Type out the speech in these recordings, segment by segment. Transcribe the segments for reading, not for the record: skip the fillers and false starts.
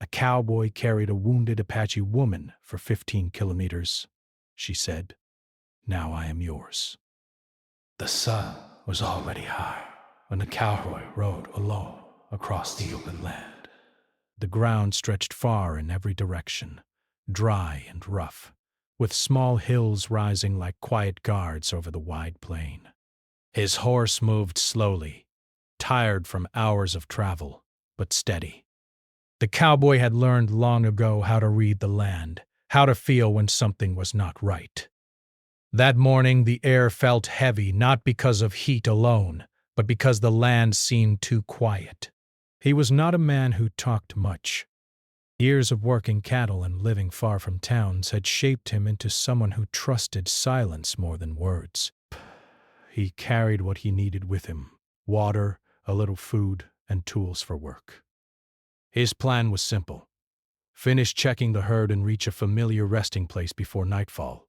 cowboy carried a wounded Apache woman for 15 kilometers, she said. Now I am yours. The sun was already high when the cowboy rode alone across the open land. The ground stretched far in every direction, dry and rough, with small hills rising like quiet guards over the wide plain. His horse moved slowly, tired from hours of travel, but steady. The cowboy had learned long ago how to read the land, how to feel when something was not right. That morning the air felt heavy, not because of heat alone, but because the land seemed too quiet. He was not a man who talked much. Years of working cattle and living far from towns had shaped him into someone who trusted silence more than words. He carried what he needed with him: water, a little food, and tools for work. His plan was simple: finish checking the herd and reach a familiar resting place before nightfall.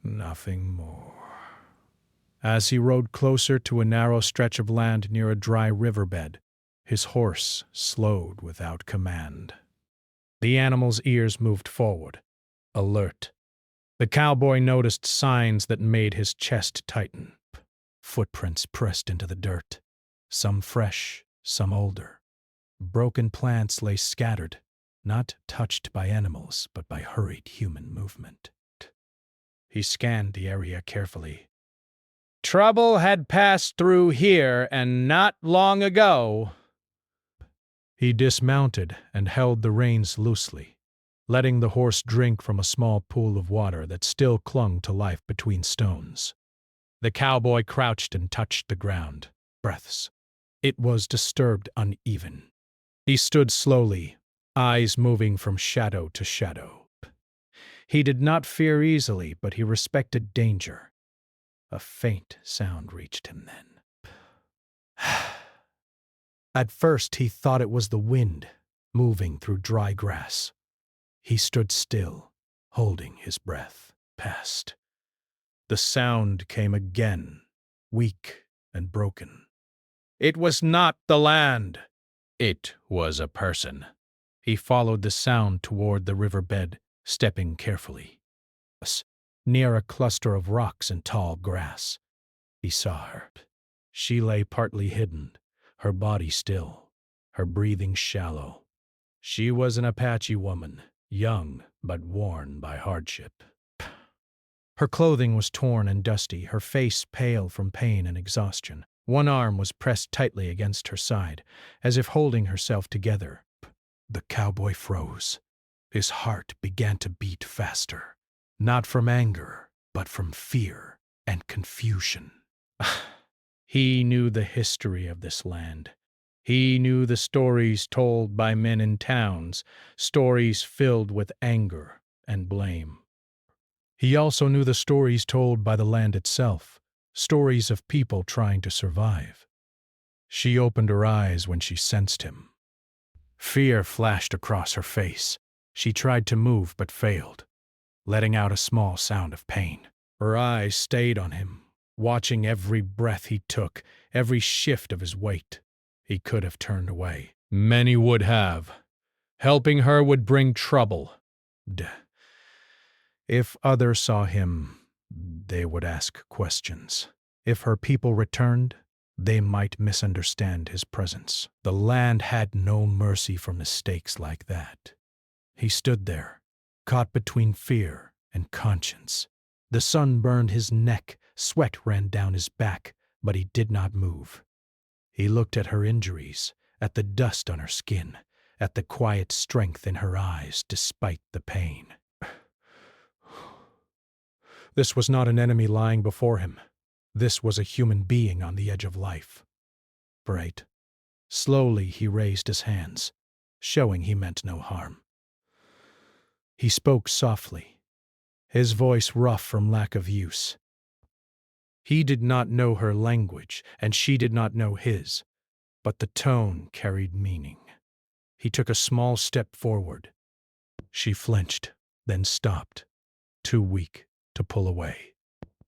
Nothing more. As he rode closer to a narrow stretch of land near a dry riverbed, his horse slowed without command. The animal's ears moved forward, alert. The cowboy noticed signs that made his chest tighten. Footprints pressed into the dirt, some fresh, some older. Broken plants lay scattered, not touched by animals, but by hurried human movement. He scanned the area carefully. Trouble had passed through here, and not long ago. He dismounted and held the reins loosely, letting the horse drink from a small pool of water that still clung to life between stones. The cowboy crouched and touched the ground. Breaths. It was disturbed, uneven. He stood slowly, eyes moving from shadow to shadow. He did not fear easily, but he respected danger. A faint sound reached him then. At first he thought it was the wind, moving through dry grass. He stood still, holding his breath. Passed. The sound came again, weak and broken. It was not the land. It was a person. He followed the sound toward the riverbed, stepping carefully. Near a cluster of rocks and tall grass, he saw her. She lay partly hidden, her body still, her breathing shallow. She was an Apache woman, young but worn by hardship. Her clothing was torn and dusty, her face pale from pain and exhaustion. One arm was pressed tightly against her side, as if holding herself together. The cowboy froze. His heart began to beat faster, not from anger, but from fear and confusion. He knew the history of this land. He knew the stories told by men in towns, stories filled with anger and blame. He also knew the stories told by the land itself, stories of people trying to survive. She opened her eyes when she sensed him. Fear flashed across her face. She tried to move but failed, letting out a small sound of pain. Her eyes stayed on him, watching every breath he took, every shift of his weight. He could have turned away. Many would have. Helping her would bring trouble. If others saw him, they would ask questions. If her people returned, they might misunderstand his presence. The land had no mercy for mistakes like that. He stood there, caught between fear and conscience. The sun burned his neck, sweat ran down his back, but he did not move. He looked at her injuries, at the dust on her skin, at the quiet strength in her eyes despite the pain. This was not an enemy lying before him. This was a human being on the edge of life. Bright. Slowly he raised his hands, showing he meant no harm. He spoke softly, his voice rough from lack of use. He did not know her language, and she did not know his, but the tone carried meaning. He took a small step forward. She flinched, then stopped, too weak to pull away.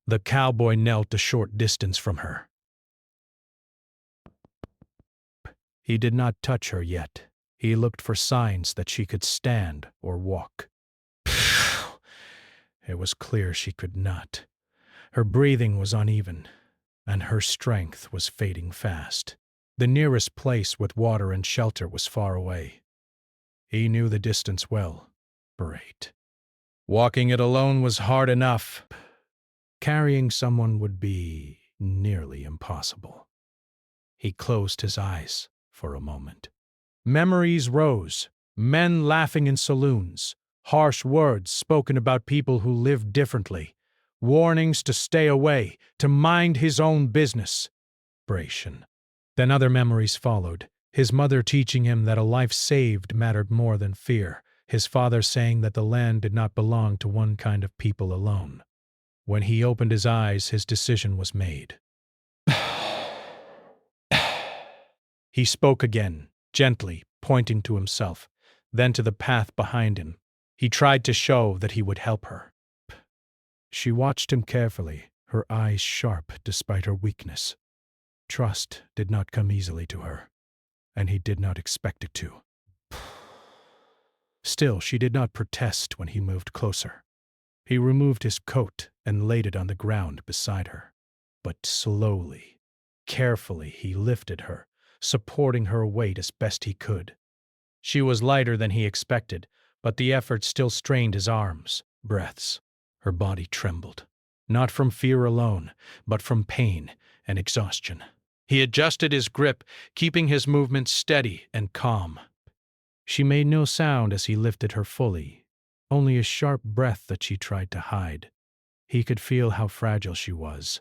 The cowboy knelt a short distance from her. He did not touch her yet. He looked for signs that she could stand or walk. It was clear she could not. Her breathing was uneven, and her strength was fading fast. The nearest place with water and shelter was far away. He knew the distance well. Great. Walking it alone was hard enough. Carrying someone would be nearly impossible. He closed his eyes for a moment. Memories rose, men laughing in saloons, harsh words spoken about people who lived differently, warnings to stay away, to mind his own business. Bration. Then other memories followed, his mother teaching him that a life saved mattered more than fear, his father saying that the land did not belong to one kind of people alone. When he opened his eyes, his decision was made. He spoke again, gently, pointing to himself, then to the path behind him. He tried to show that he would help her. She watched him carefully, her eyes sharp despite her weakness. Trust did not come easily to her, and he did not expect it to. Still, she did not protest when he moved closer. He removed his coat and laid it on the ground beside her. But slowly, carefully, he lifted her, supporting her weight as best he could. She was lighter than he expected, but the effort still strained his arms, breaths. Her body trembled, not from fear alone, but from pain and exhaustion. He adjusted his grip, keeping his movements steady and calm. She made no sound as he lifted her fully, only a sharp breath that she tried to hide. He could feel how fragile she was,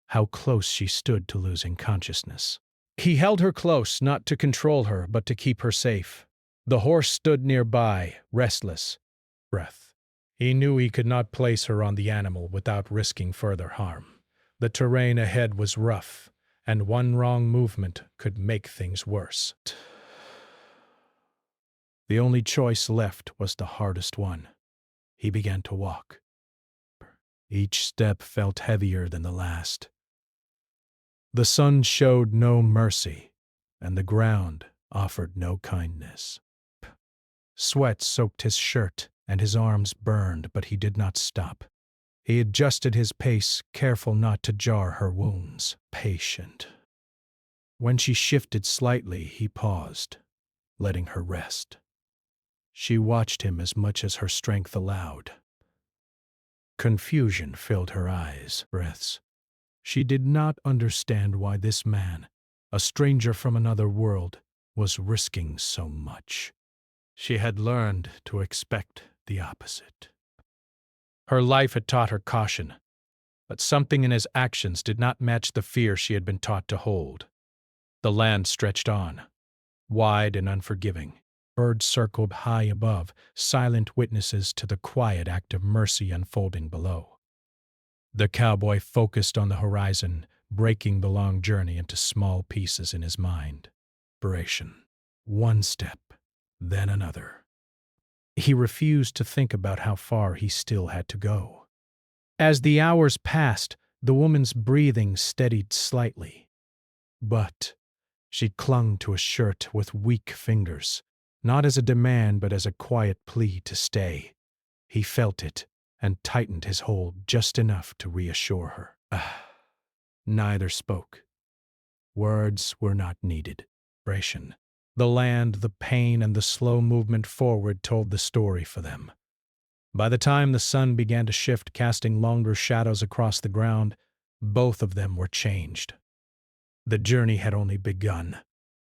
how close she stood to losing consciousness. He held her close, not to control her, but to keep her safe. The horse stood nearby, restless. Breath. He knew he could not place her on the animal without risking further harm. The terrain ahead was rough, and one wrong movement could make things worse. The only choice left was the hardest one. He began to walk. Each step felt heavier than the last. The sun showed no mercy, and the ground offered no kindness. Sweat soaked his shirt, and his arms burned, but he did not stop. He adjusted his pace, careful not to jar her wounds. Patient. When she shifted slightly, he paused, letting her rest. She watched him as much as her strength allowed. Confusion filled her eyes, breaths. She did not understand why this man, a stranger from another world, was risking so much. She had learned to expect the opposite. Her life had taught her caution, but something in his actions did not match the fear she had been taught to hold. The land stretched on, wide and unforgiving. Birds circled high above, silent witnesses to the quiet act of mercy unfolding below. The cowboy focused on the horizon, breaking the long journey into small pieces in his mind. Bration. One step, then another. He refused to think about how far he still had to go. As the hours passed, the woman's breathing steadied slightly. But she clung to a shirt with weak fingers, not as a demand but as a quiet plea to stay. He felt it and tightened his hold just enough to reassure her. Neither spoke. Words were not needed. Bration. The land, the pain, and the slow movement forward told the story for them. By the time the sun began to shift, casting longer shadows across the ground, both of them were changed. The journey had only begun,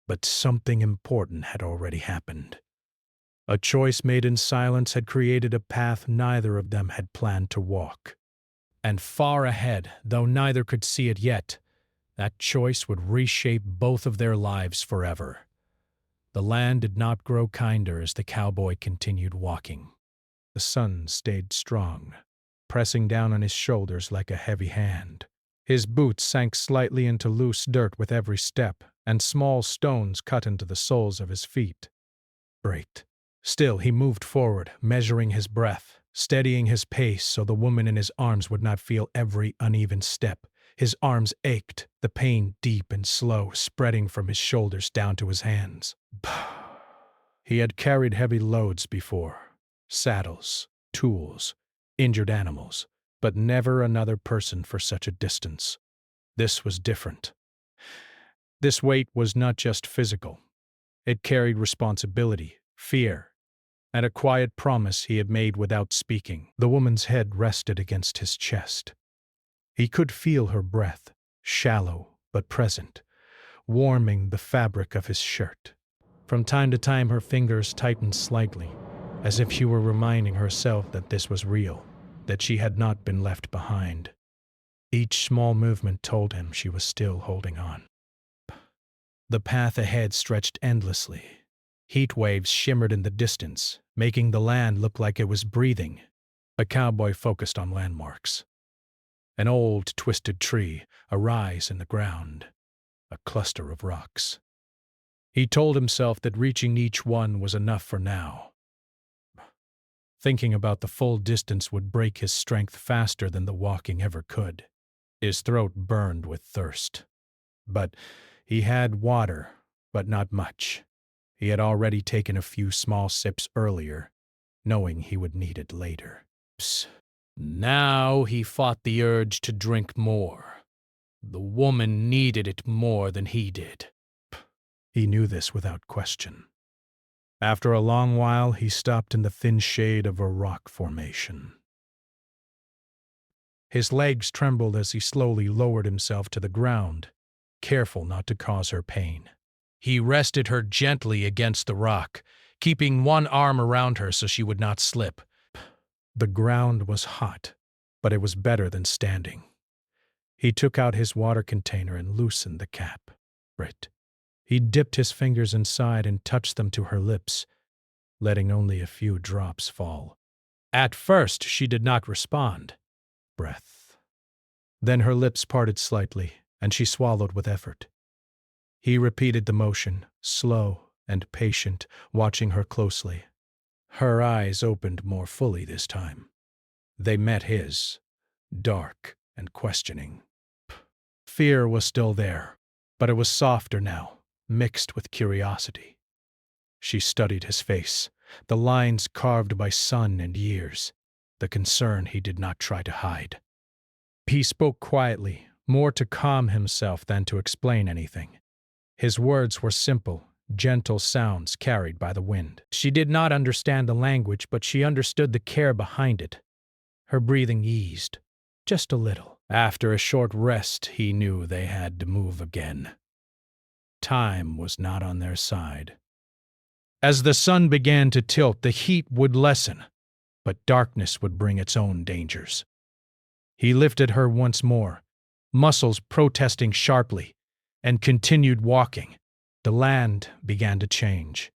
but something important had already happened. A choice made in silence had created a path neither of them had planned to walk. And far ahead, though neither could see it yet, that choice would reshape both of their lives forever. The land did not grow kinder as the cowboy continued walking. The sun stayed strong, pressing down on his shoulders like a heavy hand. His boots sank slightly into loose dirt with every step, and small stones cut into the soles of his feet. Braked. Still, he moved forward, measuring his breath, steadying his pace so the woman in his arms would not feel every uneven step. His arms ached, the pain deep and slow, spreading from his shoulders down to his hands. He had carried heavy loads before, saddles, tools, injured animals, but never another person for such a distance. This was different. This weight was not just physical. It carried responsibility, fear, and a quiet promise he had made without speaking. The woman's head rested against his chest. He could feel her breath, shallow but present, warming the fabric of his shirt. From time to time her fingers tightened slightly, as if she were reminding herself that this was real, that she had not been left behind. Each small movement told him she was still holding on. The path ahead stretched endlessly. Heat waves shimmered in the distance, making the land look like it was breathing. A cowboy focused on landmarks. An old, twisted tree, a rise in the ground, a cluster of rocks. He told himself that reaching each one was enough for now. Thinking about the full distance would break his strength faster than the walking ever could. His throat burned with thirst. But he had water, but not much. He had already taken a few small sips earlier, knowing he would need it later. Now he fought the urge to drink more. The woman needed it more than he did. He knew this without question. After a long while, he stopped in the thin shade of a rock formation. His legs trembled as he slowly lowered himself to the ground, careful not to cause her pain. He rested her gently against the rock, keeping one arm around her so she would not slip. The ground was hot, but it was better than standing. He took out his water container and loosened the cap. He dipped his fingers inside and touched them to her lips, letting only a few drops fall. At first, she did not respond. Breath. Then her lips parted slightly, and she swallowed with effort. He repeated the motion, slow and patient, watching her closely. Her eyes opened more fully this time. They met his, dark and questioning. Fear was still there, but it was softer now, mixed with curiosity. She studied his face, the lines carved by sun and years, the concern he did not try to hide. He spoke quietly, more to calm himself than to explain anything. His words were simple, gentle sounds carried by the wind. She did not understand the language, but she understood the care behind it. Her breathing eased, just a little. After a short rest, he knew they had to move again. Time was not on their side. As the sun began to tilt, the heat would lessen, but darkness would bring its own dangers. He lifted her once more, muscles protesting sharply, and continued walking. The land began to change.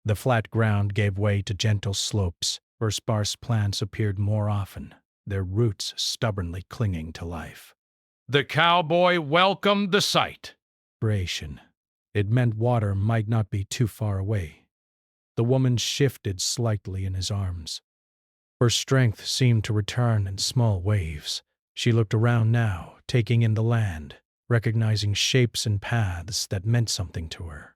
The flat ground gave way to gentle slopes, where sparse plants appeared more often, their roots stubbornly clinging to life. The cowboy welcomed the sight. It meant water might not be too far away. The woman shifted slightly in his arms. Her strength seemed to return in small waves. She looked around now, taking in the land, recognizing shapes and paths that meant something to her.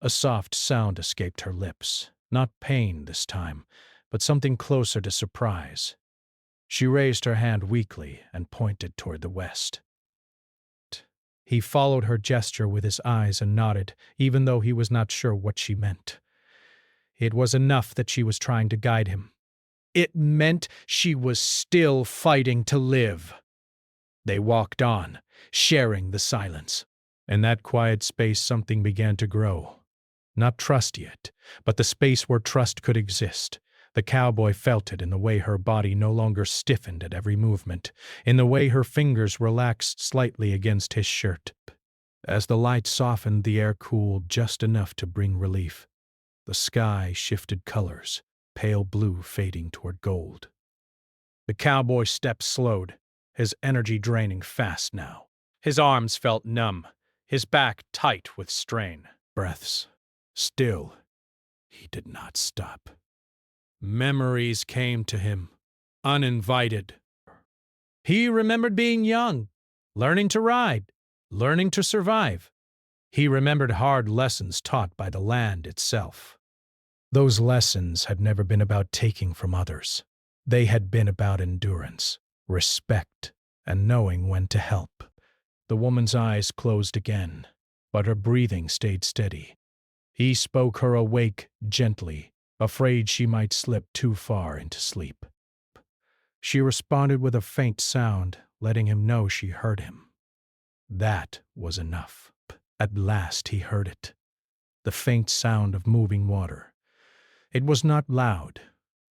A soft sound escaped her lips, not pain this time, but something closer to surprise. She raised her hand weakly and pointed toward the west. He followed her gesture with his eyes and nodded, even though he was not sure what she meant. It was enough that she was trying to guide him. It meant she was still fighting to live. They walked on, sharing the silence. In that quiet space, something began to grow. Not trust yet, but the space where trust could exist. The cowboy felt it in the way her body no longer stiffened at every movement, in the way her fingers relaxed slightly against his shirt. As the light softened, the air cooled just enough to bring relief. The sky shifted colors, pale blue fading toward gold. The cowboy's steps slowed, his energy draining fast now. His arms felt numb, his back tight with strain. Breaths. Still, he did not stop. Memories came to him, uninvited. He remembered being young, learning to ride, learning to survive. He remembered hard lessons taught by the land itself. Those lessons had never been about taking from others. They had been about endurance, respect, and knowing when to help. The woman's eyes closed again, but her breathing stayed steady. He spoke her awake gently, afraid she might slip too far into sleep. She responded with a faint sound, letting him know she heard him. That was enough. At last he heard it. The faint sound of moving water. It was not loud,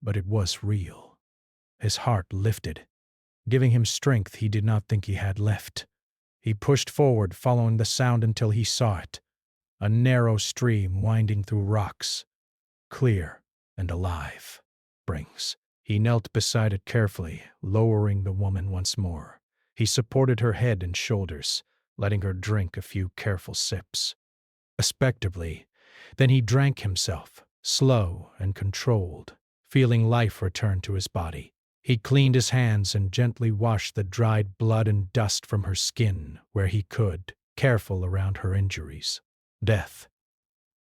but it was real. His heart lifted, giving him strength he did not think he had left. He pushed forward, following the sound until he saw it. A narrow stream winding through rocks, clear and alive. Springs. He knelt beside it carefully, lowering the woman once more. He supported her head and shoulders, letting her drink a few careful sips. Respectably, then he drank himself, slow and controlled, feeling life return to his body. He cleaned his hands and gently washed the dried blood and dust from her skin where he could, careful around her injuries. Death.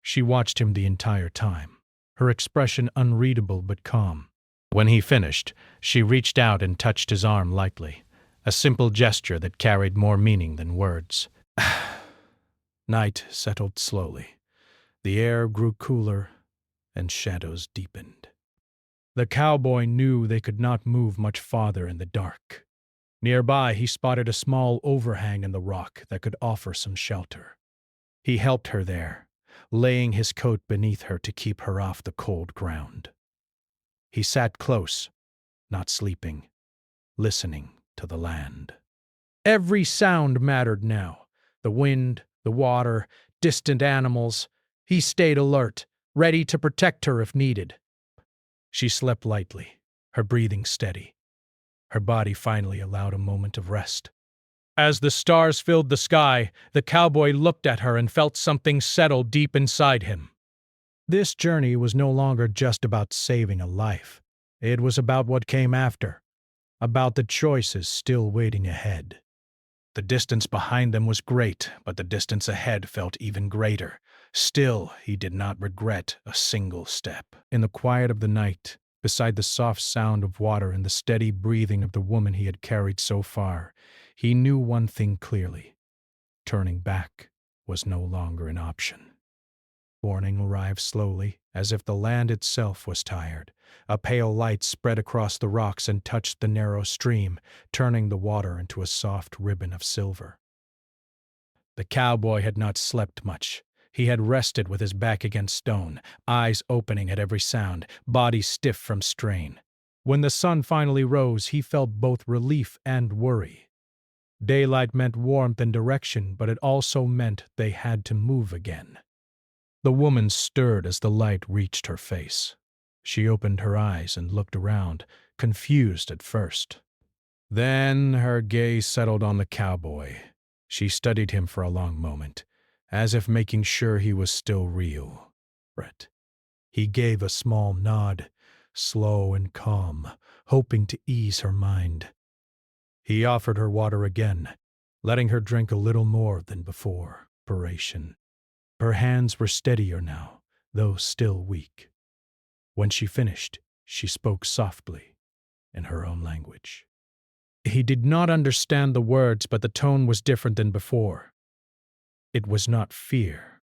She watched him the entire time, her expression unreadable but calm. When he finished, she reached out and touched his arm lightly, a simple gesture that carried more meaning than words. Night settled slowly. The air grew cooler, and shadows deepened. The cowboy knew they could not move much farther in the dark. Nearby, he spotted a small overhang in the rock that could offer some shelter. He helped her there, laying his coat beneath her to keep her off the cold ground. He sat close, not sleeping, listening to the land. Every sound mattered now. The wind, the water, distant animals. He stayed alert, ready to protect her if needed. She slept lightly, her breathing steady. Her body finally allowed a moment of rest. As the stars filled the sky, the cowboy looked at her and felt something settle deep inside him. This journey was no longer just about saving a life. It was about what came after, about the choices still waiting ahead. The distance behind them was great, but the distance ahead felt even greater. Still, he did not regret a single step. In the quiet of the night, beside the soft sound of water and the steady breathing of the woman he had carried so far, he knew one thing clearly. Turning back was no longer an option. Morning arrived slowly, as if the land itself was tired. A pale light spread across the rocks and touched the narrow stream, turning the water into a soft ribbon of silver. The cowboy had not slept much. He had rested with his back against stone, eyes opening at every sound, body stiff from strain. When the sun finally rose, he felt both relief and worry. Daylight meant warmth and direction, but it also meant they had to move again. The woman stirred as the light reached her face. She opened her eyes and looked around, confused at first. Then her gaze settled on the cowboy. She studied him for a long moment, as if making sure he was still real. He gave a small nod, slow and calm, hoping to ease her mind. He offered her water again, letting her drink a little more than before. Her hands were steadier now, though still weak. When she finished, she spoke softly, in her own language. He did not understand the words, but the tone was different than before. It was not fear.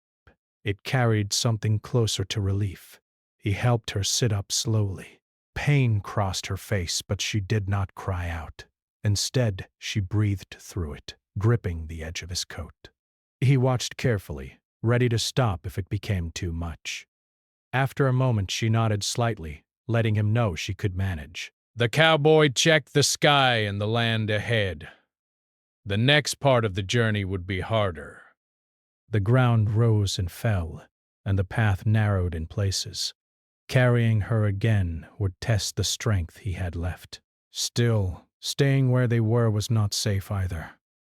It carried something closer to relief. He helped her sit up slowly. Pain crossed her face, but she did not cry out. Instead, she breathed through it, gripping the edge of his coat. He watched carefully, ready to stop if it became too much. After a moment, she nodded slightly, letting him know she could manage. The cowboy checked the sky and the land ahead. The next part of the journey would be harder. The ground rose and fell, and the path narrowed in places. Carrying her again would test the strength he had left. Still, staying where they were was not safe either.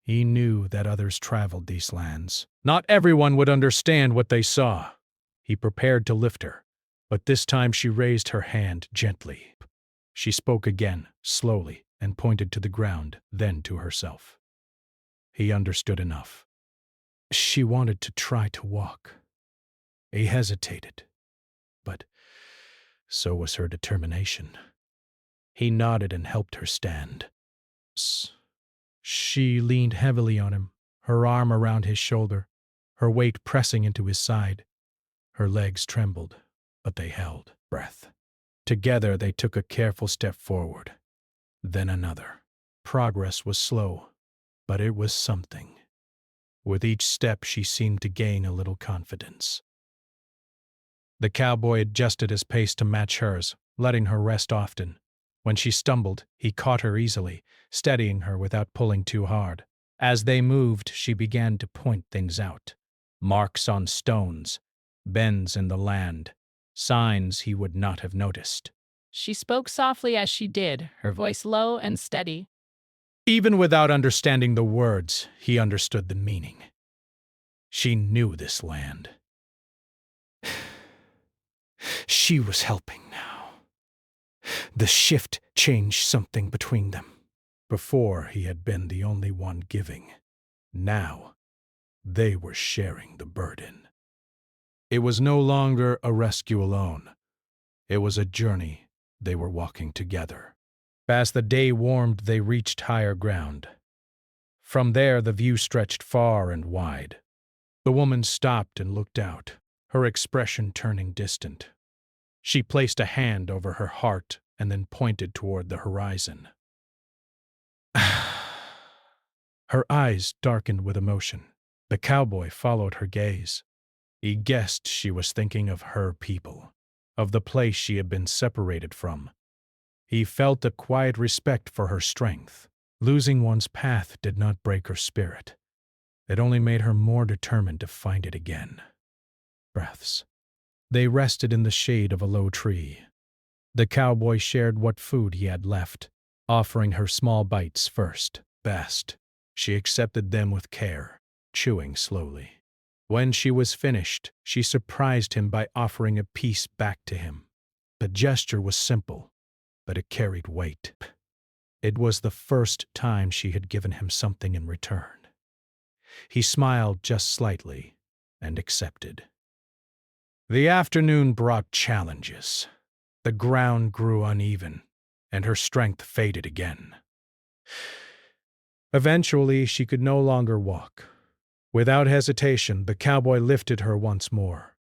He knew that others traveled these lands. Not everyone would understand what they saw. He prepared to lift her, but this time she raised her hand gently. She spoke again, slowly, and pointed to the ground, then to herself. He understood enough. She wanted to try to walk. He hesitated, but so was her determination. He nodded and helped her stand. She leaned heavily on him, her arm around his shoulder, her weight pressing into his side. Her legs trembled, but they held breath. Together they took a careful step forward, then another. Progress was slow, but it was something. With each step she seemed to gain a little confidence. The cowboy adjusted his pace to match hers, letting her rest often. When she stumbled, he caught her easily, steadying her without pulling too hard. As they moved, she began to point things out. Marks on stones, bends in the land, signs he would not have noticed. She spoke softly as she did, her voice low and steady. Even without understanding the words, he understood the meaning. She knew this land. She was helping now. The shift changed something between them. Before, he had been the only one giving. Now, they were sharing the burden. It was no longer a rescue alone. It was a journey they were walking together. As the day warmed, they reached higher ground. From there, the view stretched far and wide. The woman stopped and looked out, her expression turning distant. She placed a hand over her heart and then pointed toward the horizon. Her eyes darkened with emotion. The cowboy followed her gaze. He guessed she was thinking of her people, of the place she had been separated from. He felt a quiet respect for her strength. Losing one's path did not break her spirit. It only made her more determined to find it again. Breaths. They rested in the shade of a low tree. The cowboy shared what food he had left, offering her small bites first. Best. She accepted them with care, chewing slowly. When she was finished, she surprised him by offering a piece back to him. The gesture was simple, but it carried weight. It was the first time she had given him something in return. He smiled just slightly and accepted. The afternoon brought challenges. The ground grew uneven, and her strength faded again. Eventually, she could no longer walk. Without hesitation, the cowboy lifted her once more.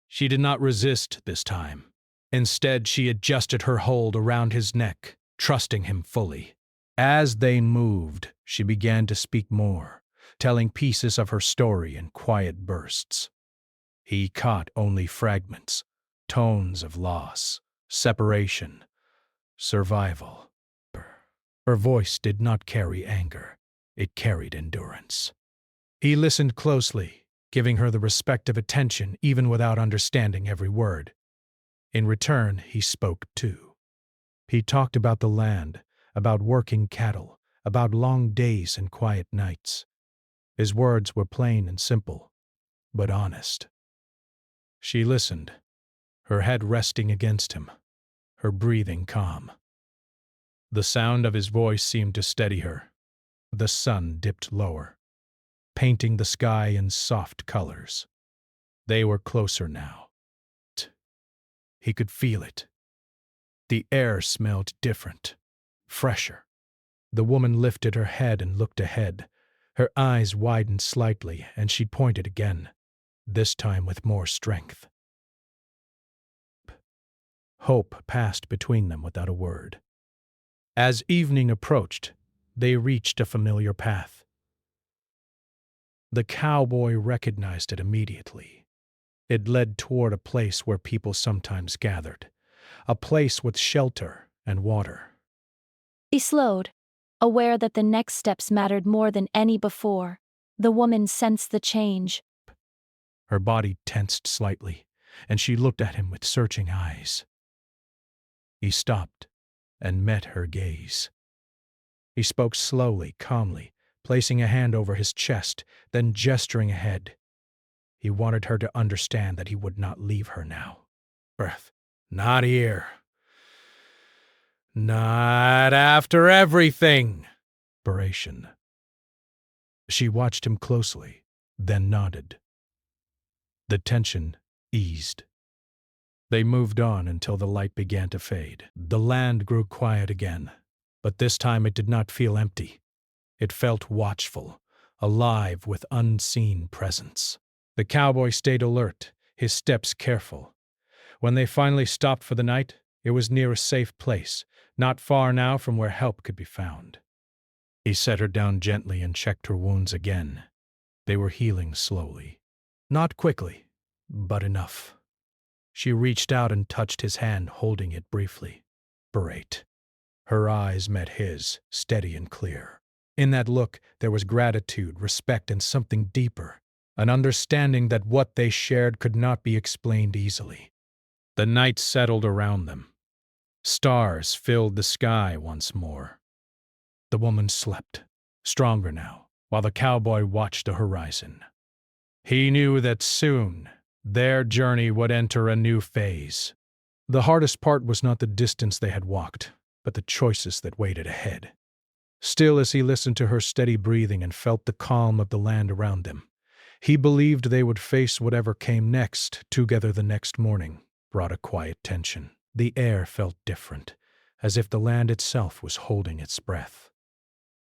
She did not resist this time. Instead, she adjusted her hold around his neck, trusting him fully. As they moved, she began to speak more, telling pieces of her story in quiet bursts. He caught only fragments, tones of loss, separation, survival. Her voice did not carry anger, it carried endurance. He listened closely, giving her the respective attention even without understanding every word. In return, he spoke too. He talked about the land, about working cattle, about long days and quiet nights. His words were plain and simple, but honest. She listened, her head resting against him, her breathing calm. The sound of his voice seemed to steady her. The sun dipped lower, painting the sky in soft colors. They were closer now. He could feel it. The air smelled different, fresher. The woman lifted her head and looked ahead. Her eyes widened slightly, and she pointed again, this time with more strength. Hope passed between them without a word. As evening approached, they reached a familiar path. The cowboy recognized it immediately. It led toward a place where people sometimes gathered, a place with shelter and water. He slowed, aware that the next steps mattered more than any before. The woman sensed the change. Her body tensed slightly, and she looked at him with searching eyes. He stopped and met her gaze. He spoke slowly, calmly, placing a hand over his chest, then gesturing ahead. He wanted her to understand that he would not leave her now. Breath. Not here. Not after everything. Inspiration. She watched him closely, then nodded. The tension eased. They moved on until the light began to fade. The land grew quiet again, but this time it did not feel empty. It felt watchful, alive with unseen presence. The cowboy stayed alert, his steps careful. When they finally stopped for the night, it was near a safe place, not far now from where help could be found. He set her down gently and checked her wounds again. They were healing slowly. Not quickly, but enough. She reached out and touched his hand, holding it briefly. Berate. Her eyes met his, steady and clear. In that look, there was gratitude, respect, and something deeper, an understanding that what they shared could not be explained easily. The night settled around them. Stars filled the sky once more. The woman slept, stronger now, while the cowboy watched the horizon. He knew that soon their journey would enter a new phase. The hardest part was not the distance they had walked, but the choices that waited ahead. Still, as he listened to her steady breathing and felt the calm of the land around them, he believed they would face whatever came next. Together the next morning brought a quiet tension. The air felt different, as if the land itself was holding its breath.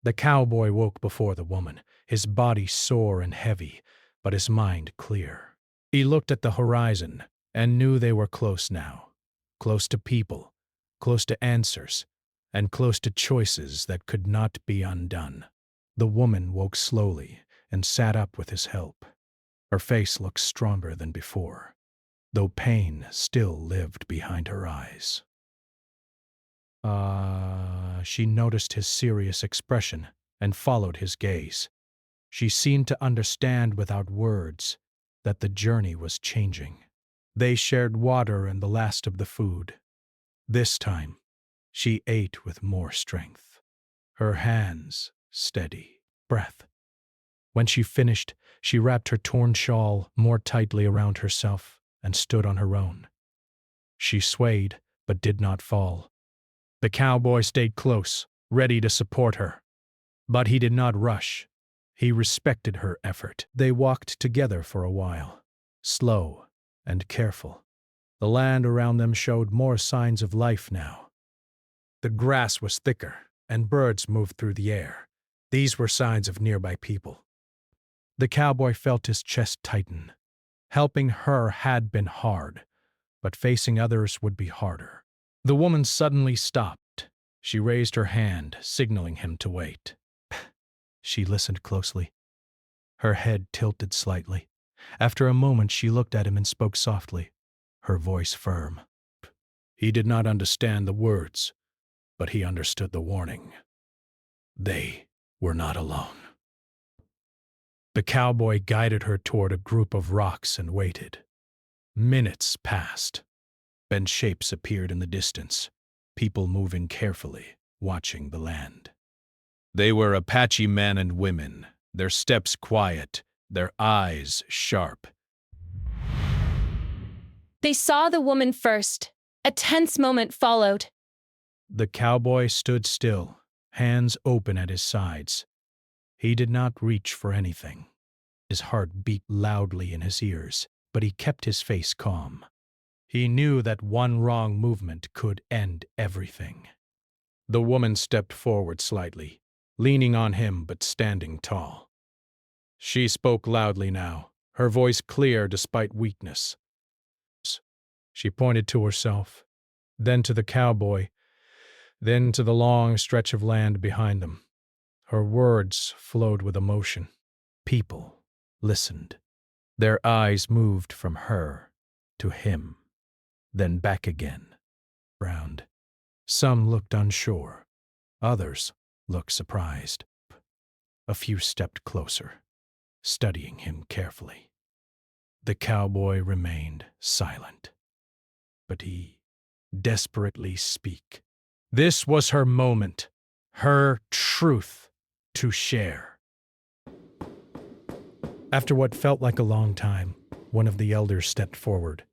The cowboy woke before the woman, his body sore and heavy, but his mind clear. He looked at the horizon and knew they were close now, close to people, close to answers, and close to choices that could not be undone. The woman woke slowly and sat up with his help. Her face looked stronger than before, though pain still lived behind her eyes. She noticed his serious expression and followed his gaze. She seemed to understand without words that the journey was changing. They shared water and the last of the food. This time, she ate with more strength. Her hands steady, breath. When she finished, she wrapped her torn shawl more tightly around herself and stood on her own. She swayed, but did not fall. The cowboy stayed close, ready to support her. But he did not rush. He respected her effort. They walked together for a while, slow and careful. The land around them showed more signs of life now. The grass was thicker, and birds moved through the air. These were signs of nearby people. The cowboy felt his chest tighten. Helping her had been hard, but facing others would be harder. The woman suddenly stopped. She raised her hand, signaling him to wait. She listened closely. Her head tilted slightly. After a moment, she looked at him and spoke softly, her voice firm. He did not understand the words, but he understood the warning. They were not alone. The cowboy guided her toward a group of rocks and waited. Minutes passed. Bent shapes appeared in the distance, people moving carefully, watching the land. They were Apache men and women, their steps quiet, their eyes sharp. They saw the woman first. A tense moment followed. The cowboy stood still, hands open at his sides. He did not reach for anything. His heart beat loudly in his ears, but he kept his face calm. He knew that one wrong movement could end everything. The woman stepped forward slightly, leaning on him but standing tall. She spoke loudly now, her voice clear despite weakness. She pointed to herself, then to the cowboy, then to the long stretch of land behind them. Her words flowed with emotion. People listened. Their eyes moved from her to him, then back again, round. Some looked unsure. Others looked surprised. A few stepped closer, studying him carefully. The cowboy remained silent, but he desperately speak. This was her moment, her truth to share. After what felt like a long time, one of the elders stepped forward.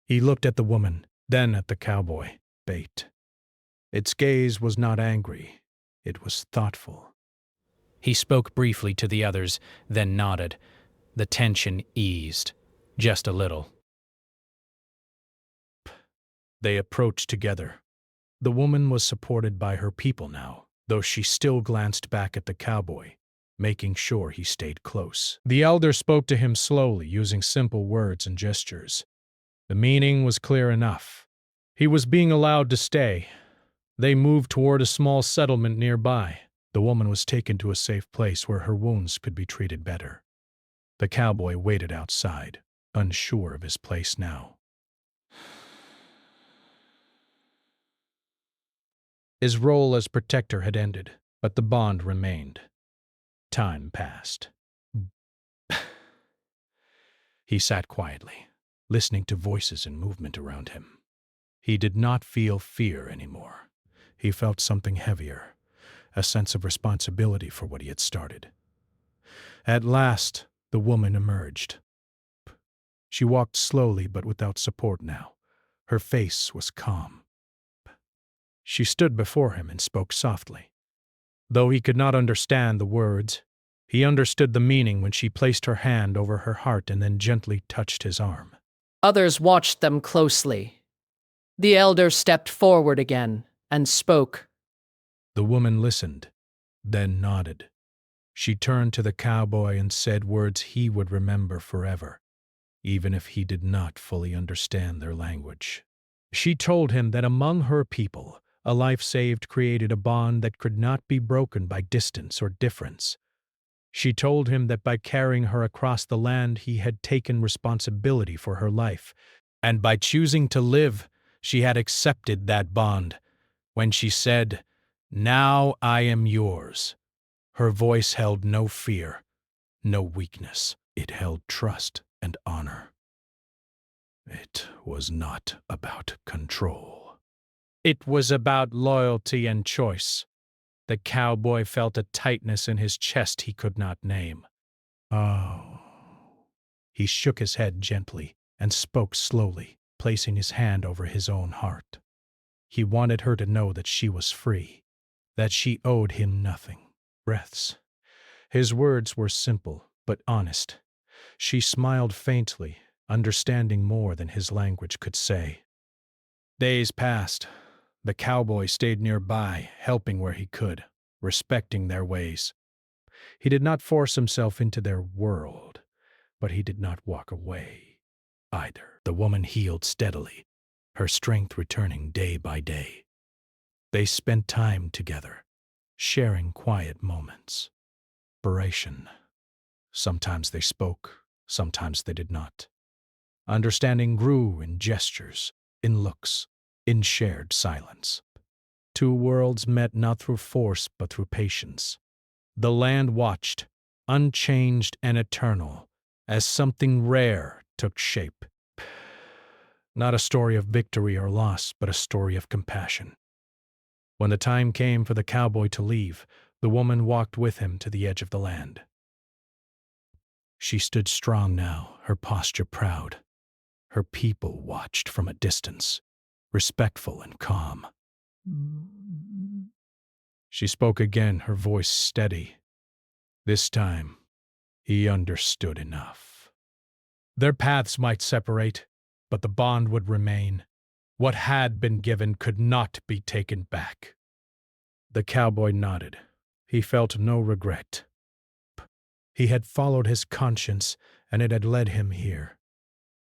He looked at the woman, then at the cowboy, bait. Its gaze was not angry, it was thoughtful. He spoke briefly to the others, then nodded. The tension eased, just a little. They approached together. The woman was supported by her people now, though she still glanced back at the cowboy, making sure he stayed close. The elder spoke to him slowly, using simple words and gestures. The meaning was clear enough. He was being allowed to stay. They moved toward a small settlement nearby. The woman was taken to a safe place where her wounds could be treated better. The cowboy waited outside, unsure of his place now. His role as protector had ended, but the bond remained. Time passed. He sat quietly, listening to voices and movement around him. He did not feel fear anymore. He felt something heavier, a sense of responsibility for what he had started. At last, the woman emerged. She walked slowly but without support now. Her face was calm. She stood before him and spoke softly. Though he could not understand the words, he understood the meaning when she placed her hand over her heart and then gently touched his arm. Others watched them closely. The elder stepped forward again and spoke. The woman listened, then nodded. She turned to the cowboy and said words he would remember forever, even if he did not fully understand their language. She told him that among her people, a life saved created a bond that could not be broken by distance or difference. She told him that by carrying her across the land, he had taken responsibility for her life, and by choosing to live, she had accepted that bond. When she said, "Now I am yours," her voice held no fear, no weakness. It held trust and honor. It was not about control. It was about loyalty and choice. The cowboy felt a tightness in his chest he could not name. Oh. He shook his head gently and spoke slowly, placing his hand over his own heart. He wanted her to know that she was free, that she owed him nothing. Breaths. His words were simple but honest. She smiled faintly, understanding more than his language could say. Days passed. The cowboy stayed nearby, helping where he could, respecting their ways. He did not force himself into their world, but he did not walk away either. The woman healed steadily, her strength returning day by day. They spent time together, sharing quiet moments. Inspiration. Sometimes they spoke, sometimes they did not. Understanding grew in gestures, in looks, in shared silence. Two worlds met not through force but through patience. The land watched, unchanged and eternal, as something rare took shape. Not a story of victory or loss, but a story of compassion. When the time came for the cowboy to leave, the woman walked with him to the edge of the land. She stood strong now, her posture proud. Her people watched from a distance, respectful and calm. She spoke again, her voice steady. This time, he understood enough. Their paths might separate, but the bond would remain. What had been given could not be taken back. The cowboy nodded. He felt no regret. He had followed his conscience, and it had led him here.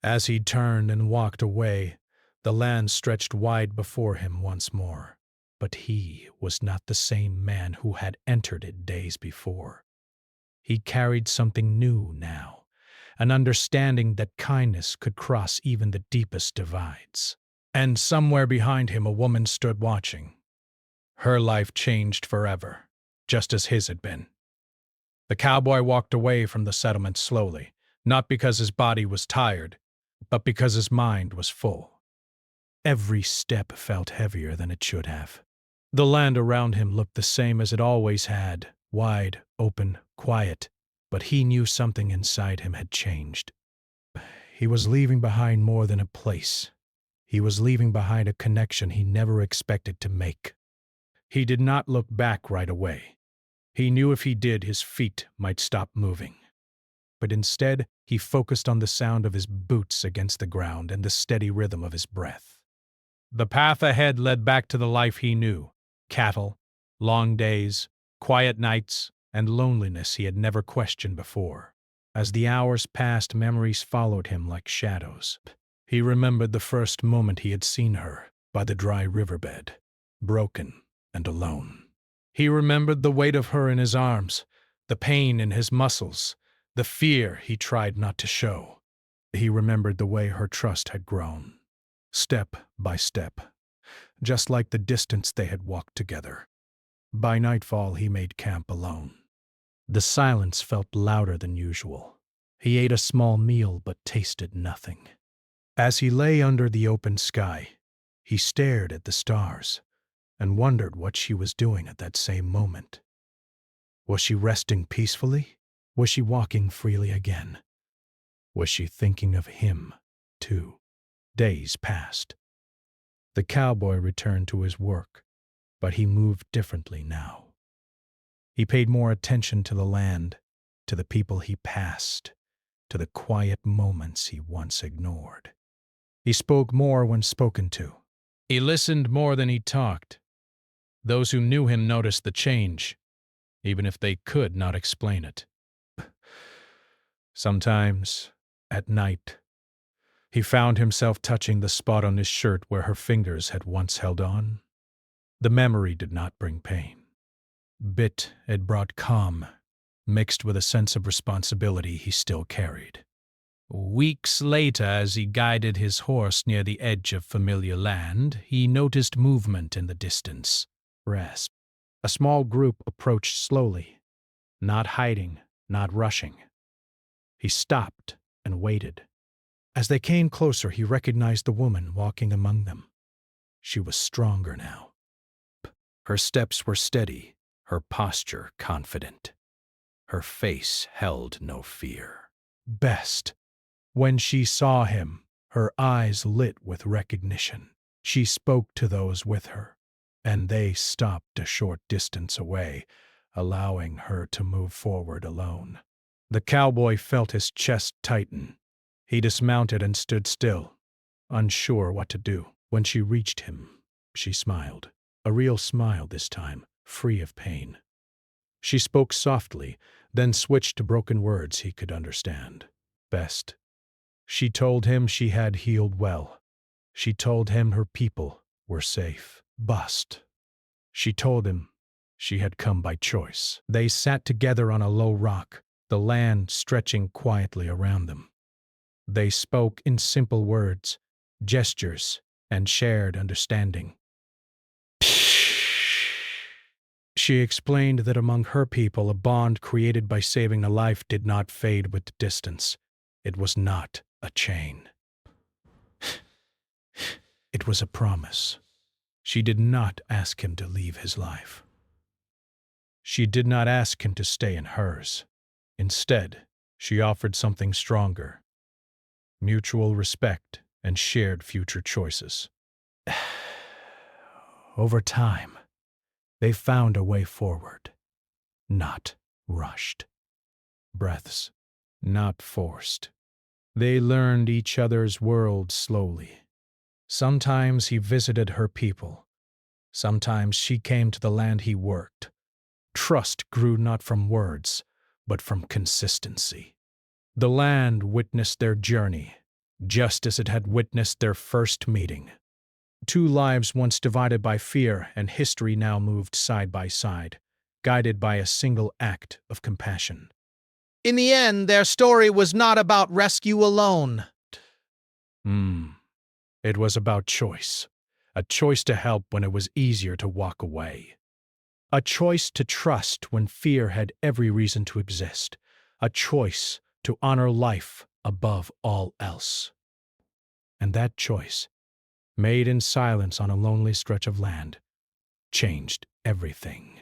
As he turned and walked away, the land stretched wide before him once more. But he was not the same man who had entered it days before. He carried something new now, an understanding that kindness could cross even the deepest divides. And somewhere behind him a woman stood watching. Her life changed forever, just as his had been. The cowboy walked away from the settlement slowly, not because his body was tired, but because his mind was full. Every step felt heavier than it should have. The land around him looked the same as it always had, wide, open, quiet, but he knew something inside him had changed. He was leaving behind more than a place. He was leaving behind a connection he never expected to make. He did not look back right away. He knew if he did, his feet might stop moving. But instead, he focused on the sound of his boots against the ground and the steady rhythm of his breath. The path ahead led back to the life he knew: cattle, long days, quiet nights, and loneliness he had never questioned before. As the hours passed, memories followed him like shadows. He remembered the first moment he had seen her by the dry riverbed, broken and alone. He remembered the weight of her in his arms, the pain in his muscles, the fear he tried not to show. He remembered the way her trust had grown, step by step, just like the distance they had walked together. By nightfall, he made camp alone. The silence felt louder than usual. He ate a small meal but tasted nothing. As he lay under the open sky, he stared at the stars and wondered what she was doing at that same moment. Was she resting peacefully? Was she walking freely again? Was she thinking of him, too? Days passed. The cowboy returned to his work, but he moved differently now. He paid more attention to the land, to the people he passed, to the quiet moments he once ignored. He spoke more when spoken to. He listened more than he talked. Those who knew him noticed the change, even if they could not explain it. Sometimes, at night, he found himself touching the spot on his shirt where her fingers had once held on. The memory did not bring pain. It brought calm, mixed with a sense of responsibility he still carried. Weeks later, as he guided his horse near the edge of familiar land, he noticed movement in the distance. Rest. A small group approached slowly, not hiding, not rushing. He stopped and waited. As they came closer, he recognized the woman walking among them. She was stronger now. Her steps were steady, her posture confident. Her face held no fear. Best. When she saw him, her eyes lit with recognition. She spoke to those with her, and they stopped a short distance away, allowing her to move forward alone. The cowboy felt his chest tighten. He dismounted and stood still, unsure what to do. When she reached him, she smiled. A real smile this time, free of pain. She spoke softly, then switched to broken words he could understand. Best. She told him she had healed well. She told him her people were safe. Bust. She told him she had come by choice. They sat together on a low rock, the land stretching quietly around them. They spoke in simple words, gestures, and shared understanding. She explained that among her people, a bond created by saving a life did not fade with distance. It was not a chain. It was a promise. She did not ask him to leave his life. She did not ask him to stay in hers. Instead, she offered something stronger: mutual respect and shared future choices. Over time, they found a way forward, not rushed. Breaths, not forced. They learned each other's world slowly. Sometimes he visited her people. Sometimes she came to the land he worked. Trust grew not from words, but from consistency. The land witnessed their journey, just as it had witnessed their first meeting. Two lives once divided by fear and history now moved side by side, guided by a single act of compassion. In the end, their story was not about rescue alone. It was about choice. A choice to help when it was easier to walk away. A choice to trust when fear had every reason to exist. A choice to honor life above all else. And that choice, made in silence on a lonely stretch of land, changed everything.